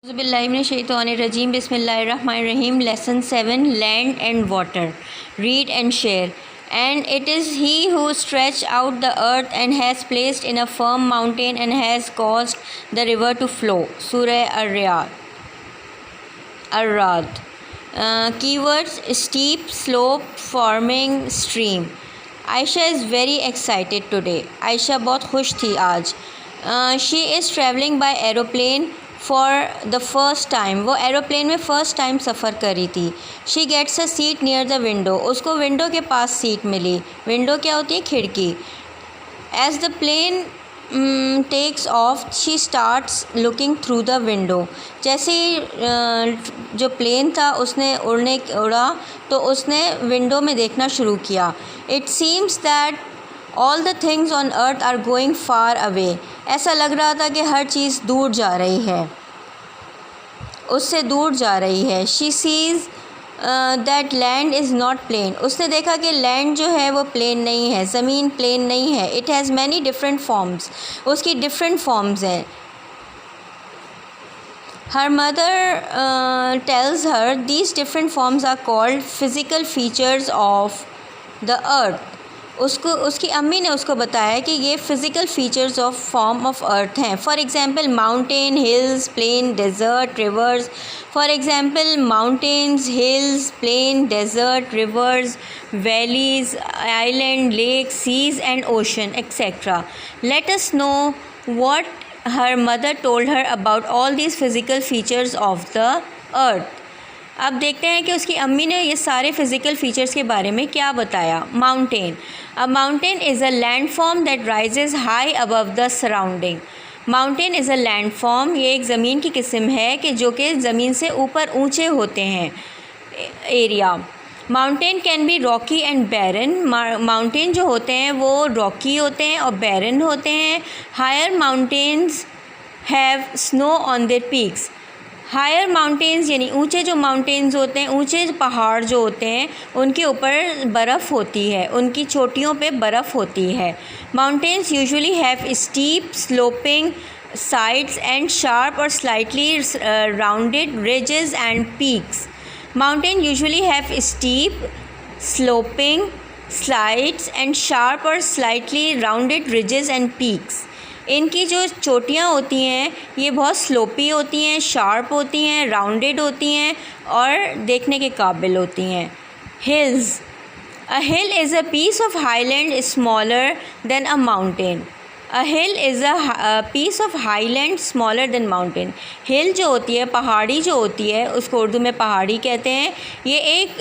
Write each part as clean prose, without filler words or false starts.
Auzubillahiminash-shaytanir-rajim. Bismillahir-rahmanir-rahim. Lesson 7, Land and Water. Read and share. And it is he who stretched out the earth and has placed in a firm mountain and has caused the river to flow. Surah Ar-Ra'd. Keywords: steep slope, forming stream. Aisha is very excited today. Aisha बहुत खुश थी आज. She is traveling by aeroplane for the first time. वो aeroplane में first time सफ़र करी थी. She gets a seat near the window. उसको विंडो के पास सीट मिली. विंडो क्या होती है? खिड़की. As the plane takes off she starts looking through the window. जैसे ही जो प्लेन था उसने उड़ा तो उसने विंडो में देखना शुरू किया. It seems that all the things on earth are going far away. ऐसा लग रहा था कि हर चीज़ दूर जा रही है, उससे दूर जा रही है. She sees that land is not plain. उसने देखा कि लैंड जो है वो प्लेन नहीं है, ज़मीन प्लेन नहीं है. It has many different forms. उसकी डिफरेंट फॉर्म्स हैं. Her mother tells her these different forms are called physical features of the earth. उसकी अम्मी ने उसको बताया कि ये physical features of form of earth हैं. For example mountain, hills, plain, desert, rivers. For example mountains, hills, plain, desert, rivers, valleys, island, lake, seas and ocean etcetera. Let us know what her mother told her about all these physical features of the अर्थ. अब देखते हैं कि उसकी अम्मी ने ये सारे physical features के बारे में क्या बताया. Mountain. A mountain is a land form that rises high above the surrounding. Mountain is a land form. ये एक ज़मीन की किस्म है कि जो कि ज़मीन से ऊपर ऊंचे होते हैं area. Mountain can be rocky and barren. Mountain जो होते हैं वो रॉकी होते हैं और बैरन होते हैं. Higher mountains have snow on their peaks. Higher mountains यानी ऊंचे जो माउंटेन्स होते हैं, ऊंचे पहाड़ जो होते हैं उनके ऊपर बर्फ़ होती है, उनकी चोटियों पे बर्फ़ होती है. Mountains usually have steep sloping sides and sharp or slightly rounded ridges and peaks. Mountains usually have steep, sloping sides and sharp or slightly rounded ridges and peaks. इनकी जो चोटियाँ होती हैं ये बहुत स्लोपी होती हैं, शार्प होती हैं, राउंडेड होती हैं और देखने के काबिल होती हैं. Hills. A hill is a piece of highland smaller than a mountain. A hill is a piece of highland smaller than mountain. Hill जो होती है, पहाड़ी जो होती है, उसको उर्दू में पहाड़ी कहते हैं. ये एक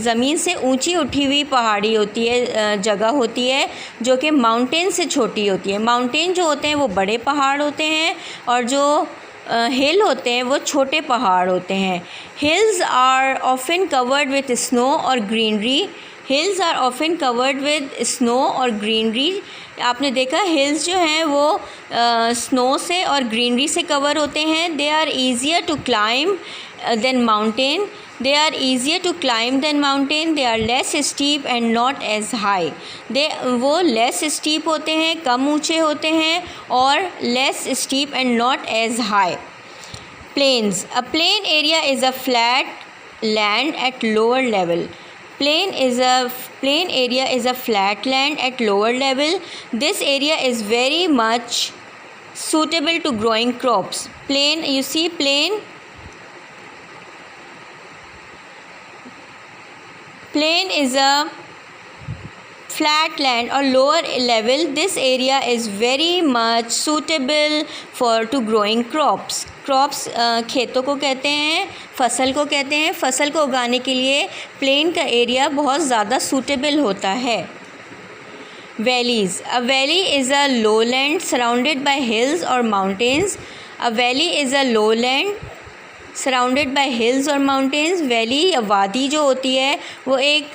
ज़मीन से ऊंची उठी हुई पहाड़ी होती है, जगह होती है जो कि माउंटेन से छोटी होती है. माउंटेन जो होते हैं वो बड़े पहाड़ होते हैं और जो हिल होते हैं वो छोटे पहाड़ होते हैं. Hills are often covered with snow और greenery. Hills are often covered with snow और ग्रीनरी. आपने देखा हिल्स जो हैं वो स्नो से और ग्रीनरी से कवर होते हैं. They are easier to climb than mountain. They are easier to climb than mountain. They are less steep and not as high. वो लेस स्टीप होते हैं, कम ऊँचे होते हैं और less steep and not as high. Plains. A plain area is a flat land at lower level. Plain area is a flat land at lower level. This area is very much suitable to growing crops. Plain, you see plain is a flat land or lower level. This area is very much suitable to growing crops. Crops खेतों को कहते हैं, फसल को कहते हैं. फसल को उगाने के लिए प्लेन का एरिया बहुत ज़्यादा सूटेबल होता है. Valleys. A valley is a low land surrounded by hills और mountains. A valley is a low land surrounded by hills और माउंटेन्स. वैली या वादी जो होती है वो एक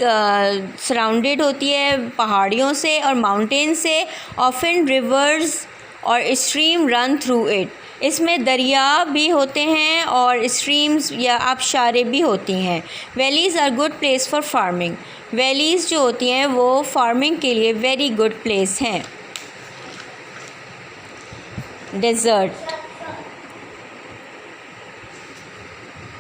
सराउंडेड होती है पहाड़ियों से और माउंटेन से. ऑफन रिवर्स और स्ट्रीम रन थ्रू इट. इसमें दरिया भी होते हैं और स्ट्रीम्स या आबशारें भी होती हैं. Valleys are good place for farming. Valleys जो होती हैं वो फार्मिंग के लिए वेरी गुड प्लेस हैं. डेज़र्ट.